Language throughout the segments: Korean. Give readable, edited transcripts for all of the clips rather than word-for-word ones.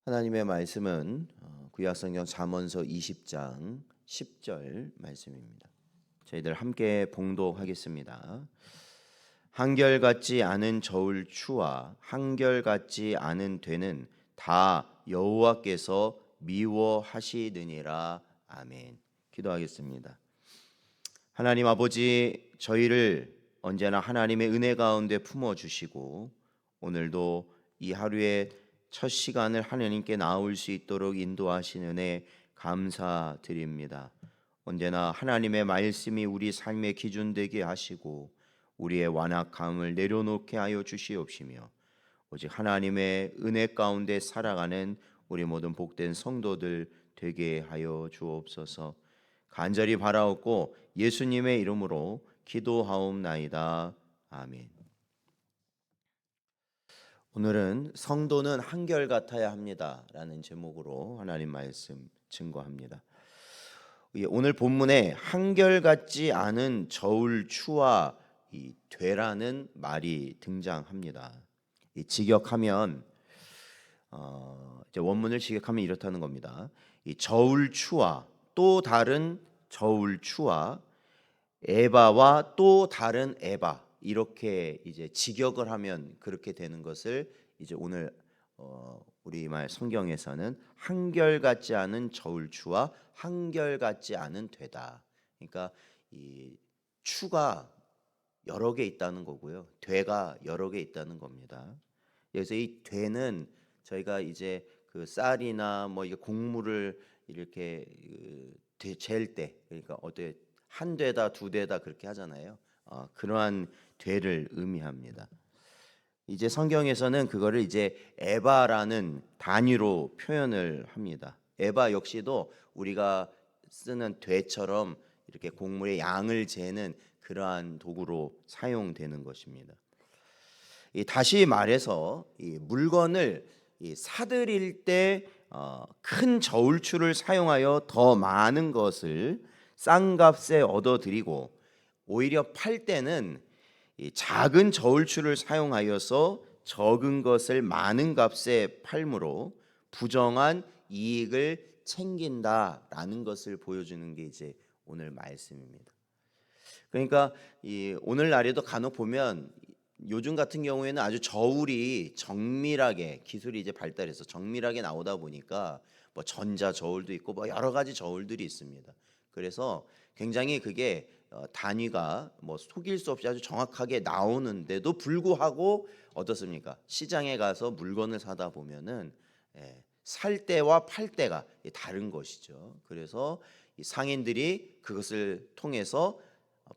하나님의 말씀은 구약성경 잠언서 20장 10절 말씀입니다. 저희들 함께 봉독하겠습니다. 한결같지 않은 저울 추와 한결같지 않은 되는 다 여호와께서 미워하시느니라. 아멘. 기도하겠습니다. 하나님 아버지, 저희를 언제나 하나님의 은혜 가운데 품어주시고 오늘도 이 하루의 첫 시간을 하나님께 나올 수 있도록 인도하시는 은혜 감사드립니다. 언제나 하나님의 말씀이 우리 삶의 기준 되게 하시고 우리의 완악함을 내려놓게 하여 주시옵시며 오직 하나님의 은혜 가운데 살아가는 우리 모든 복된 성도들 되게 하여 주옵소서. 간절히 바라옵고 예수님의 이름으로 기도하옵나이다. 아멘. 오늘은 성도는 한결같아야 합니다라는 제목으로 하나님 말씀 증거합니다. 오늘 본문에 한결같지 않은 저울 추와 이 되라는 말이 등장합니다. 이 직역하면 이제 원문을 직역하면 이렇다는 겁니다. 이 저울 추와 또 다른 저울 추와 에바와 또 다른 에바, 이렇게 이제 직역을 하면 그렇게 되는 것을 이제 오늘 우리말 성경에서는 한결같지 않은 저울추와 한결같지 않은 되다. 그러니까 이 추가 여러 개 있다는 거고요, 되가 여러 개 있다는 겁니다. 그래서 이 되는 저희가 이제 그 쌀이나 뭐 이게 곡물을 이렇게 잴 때, 그러니까 어때 한 되다 두 되다 그렇게 하잖아요. 그러한 되를 의미합니다. 이제 성경에서는 그거를 이제 에바라는 단위로 표현을 합니다. 에바 역시도 우리가 쓰는 되처럼 이렇게 곡물의 양을 재는 그러한 도구로 사용되는 것입니다. 다시 말해서 이 물건을 사들일 때 큰 저울추를 사용하여 더 많은 것을 싼 값에 얻어들이고 오히려 팔 때는 작은 저울추를 사용하여서 적은 것을 많은 값에 팔므로 부정한 이익을 챙긴다라는 것을 보여주는 게 이제 오늘 말씀입니다. 그러니까 오늘날에도 간혹 보면 요즘 같은 경우에는 아주 저울이 정밀하게 기술이 이제 발달해서 정밀하게 나오다 보니까 뭐 전자 저울도 있고 뭐 여러 가지 저울들이 있습니다. 그래서 굉장히 그게 단위가 뭐 속일 수 없이 아주 정확하게 나오는데도 불구하고 어떻습니까? 시장에 가서 물건을 사다 보면은 살 때와 팔 때가 다른 것이죠. 그래서 상인들이 그것을 통해서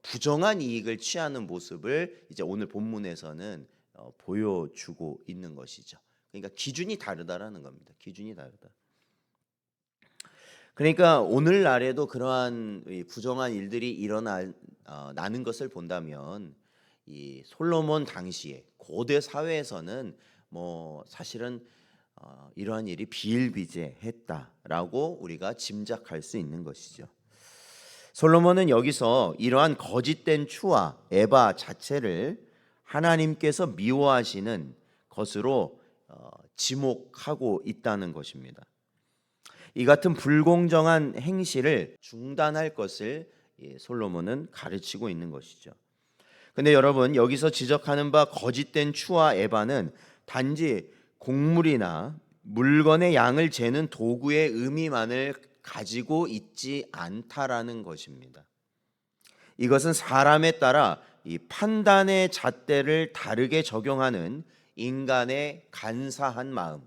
부정한 이익을 취하는 모습을 이제 오늘 본문에서는 보여주고 있는 것이죠. 그러니까 기준이 다르다라는 겁니다. 기준이 다르다. 그러니까 오늘날에도 그러한 부정한 일들이 일어나는 것을 본다면 이 솔로몬 당시에 고대 사회에서는 뭐 사실은 이러한 일이 비일비재했다라고 우리가 짐작할 수 있는 것이죠. 솔로몬은 여기서 이러한 거짓된 추와 에바 자체를 하나님께서 미워하시는 것으로 지목하고 있다는 것입니다. 이 같은 불공정한 행실을 중단할 것을 솔로몬은 가르치고 있는 것이죠. 근데 여러분, 여기서 지적하는 바 거짓된 추와 에바는 단지 곡물이나 물건의 양을 재는 도구의 의미만을 가지고 있지 않다라는 것입니다. 이것은 사람에 따라 이 판단의 잣대를 다르게 적용하는 인간의 간사한 마음,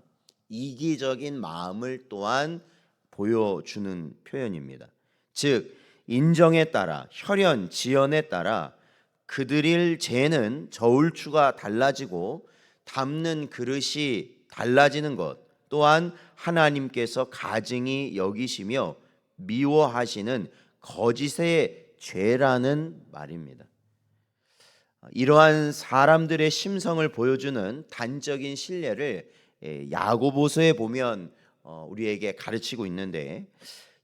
이기적인 마음을 또한 보여주는 표현입니다. 즉 인정에 따라, 혈연, 지연에 따라 그들을 재는 저울추가 달라지고 담는 그릇이 달라지는 것 또한 하나님께서 가증히 여기시며 미워하시는 거짓의 죄라는 말입니다. 이러한 사람들의 심성을 보여주는 단적인 신뢰를 야고보서에 보면 우리에게 가르치고 있는데,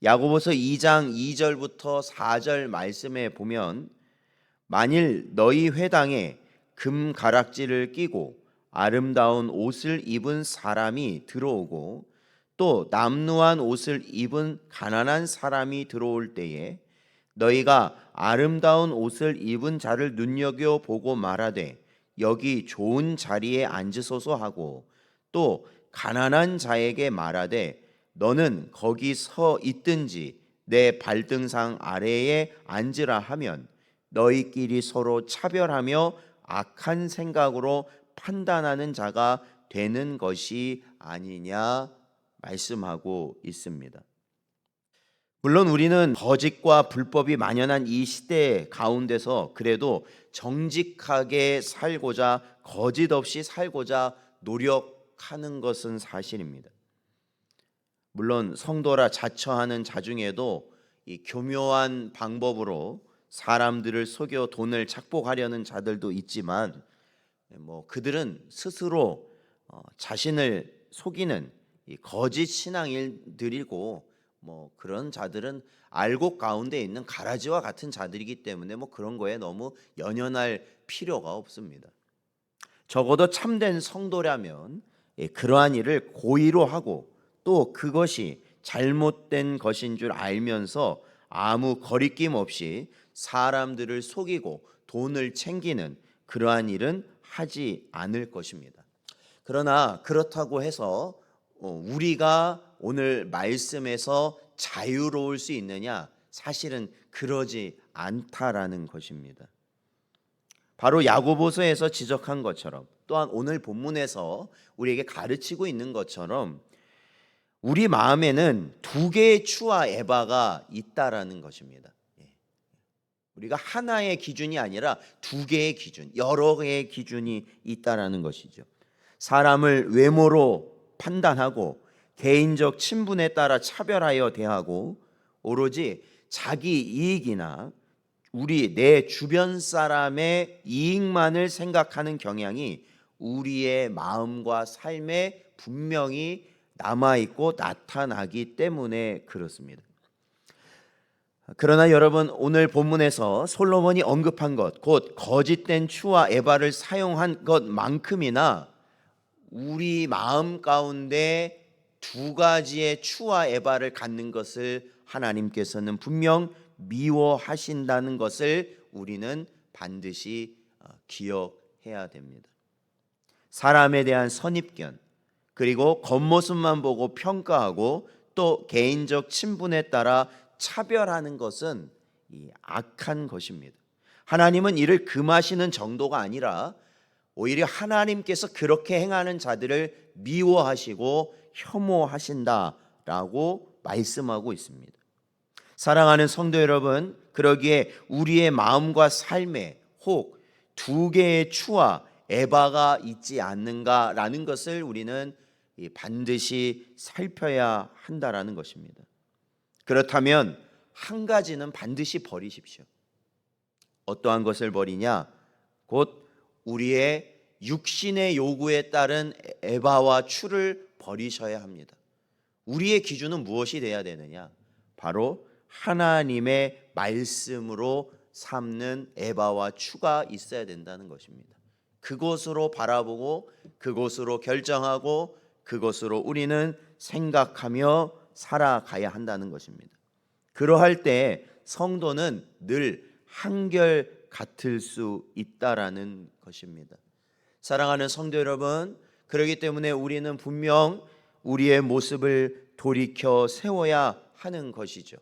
야고보서 2장 2절부터 4절 말씀에 보면 만일 너희 회당에 금 가락지를 끼고 아름다운 옷을 입은 사람이 들어오고 또 남루한 옷을 입은 가난한 사람이 들어올 때에 너희가 아름다운 옷을 입은 자를 눈여겨 보고 말하되 여기 좋은 자리에 앉으소서 하고 또 가난한 자에게 말하되 너는 거기 서 있든지 내 발등상 아래에 앉으라 하면 너희끼리 서로 차별하며 악한 생각으로 판단하는 자가 되는 것이 아니냐 말씀하고 있습니다. 물론 우리는 거짓과 불법이 만연한 이 시대 가운데서 그래도 정직하게 살고자, 거짓 없이 살고자 노력하는 것은 사실입니다. 물론 성도라 자처하는 자 중에도 이 교묘한 방법으로 사람들을 속여 돈을 착복하려는 자들도 있지만 그들은 스스로 자신을 속이는 이 거짓 신앙인들이고 그런 자들은 알곡 가운데 있는 가라지와 같은 자들이기 때문에 그런 거에 너무 연연할 필요가 없습니다. 적어도 참된 성도라면 그러한 일을 고의로 하고 또 그것이 잘못된 것인 줄 알면서 아무 거리낌 없이 사람들을 속이고 돈을 챙기는 그러한 일은 하지 않을 것입니다. 그러나 그렇다고 해서 우리가 오늘 말씀에서 자유로울 수 있느냐? 사실은 그러지 않다라는 것입니다. 바로 야고보서에서 지적한 것처럼 또한 오늘 본문에서 우리에게 가르치고 있는 것처럼 우리 마음에는 두 개의 추와 에바가 있다라는 것입니다. 우리가 하나의 기준이 아니라 두 개의 기준, 여러 개의 기준이 있다라는 것이죠. 사람을 외모로 판단하고 개인적 친분에 따라 차별하여 대하고 오로지 자기 이익이나 내 주변 사람의 이익만을 생각하는 경향이 우리의 마음과 삶에 분명히 남아있고 나타나기 때문에 그렇습니다. 그러나 여러분, 오늘 본문에서 솔로몬이 언급한 것, 곧 거짓된 추와 에바를 사용한 것만큼이나 우리 마음 가운데 두 가지의 추와 에바를 갖는 것을 하나님께서는 분명 미워하신다는 것을 우리는 반드시 기억해야 됩니다. 사람에 대한 선입견, 그리고 겉모습만 보고 평가하고 또 개인적 친분에 따라 차별하는 것은 악한 것입니다. 하나님은 이를 금하시는 정도가 아니라 오히려 하나님께서 그렇게 행하는 자들을 미워하시고 혐오하신다라고 말씀하고 있습니다. 사랑하는 성도 여러분, 그러기에 우리의 마음과 삶에 혹 두 개의 추와 에바가 있지 않는가라는 것을 우리는 반드시 살펴야 한다라는 것입니다. 그렇다면 한 가지는 반드시 버리십시오. 어떠한 것을 버리냐? 곧 우리의 육신의 요구에 따른 에바와 추를 버리셔야 합니다. 우리의 기준은 무엇이 돼야 되느냐? 바로 하나님의 말씀으로 삼는 에바와 추가 있어야 된다는 것입니다. 그것으로 바라보고 그것으로 결정하고 그것으로 우리는 생각하며 살아가야 한다는 것입니다. 그러할 때 성도는 늘 한결 같을 수 있다라는 것입니다. 사랑하는 성도 여러분, 그렇기 때문에 우리는 분명 우리의 모습을 돌이켜 세워야 하는 것이죠.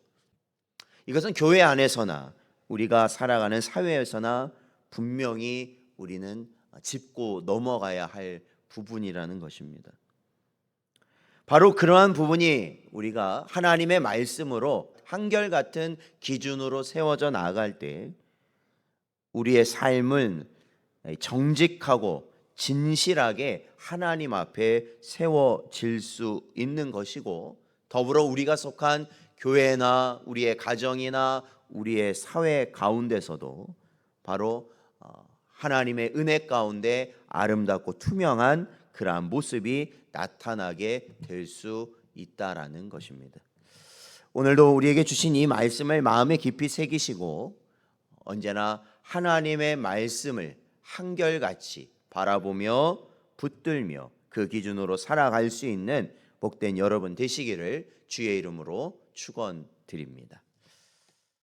이것은 교회 안에서나 우리가 살아가는 사회에서나 분명히 우리는 짚고 넘어가야 할 부분이라는 것입니다. 바로 그러한 부분이 우리가 하나님의 말씀으로 한결같은 기준으로 세워져 나아갈 때 우리의 삶은 정직하고 진실하게 하나님 앞에 세워질 수 있는 것이고, 더불어 우리가 속한 교회나 우리의 가정이나 우리의 사회 가운데서도 바로 하나님의 은혜 가운데 아름답고 투명한 그러한 모습이 나타나게 될 수 있다라는 것입니다. 오늘도 우리에게 주신 이 말씀을 마음에 깊이 새기시고 언제나 하나님의 말씀을 한결같이 바라보며 붙들며 그 기준으로 살아갈 수 있는 복된 여러분 되시기를 주의 이름으로 축원드립니다.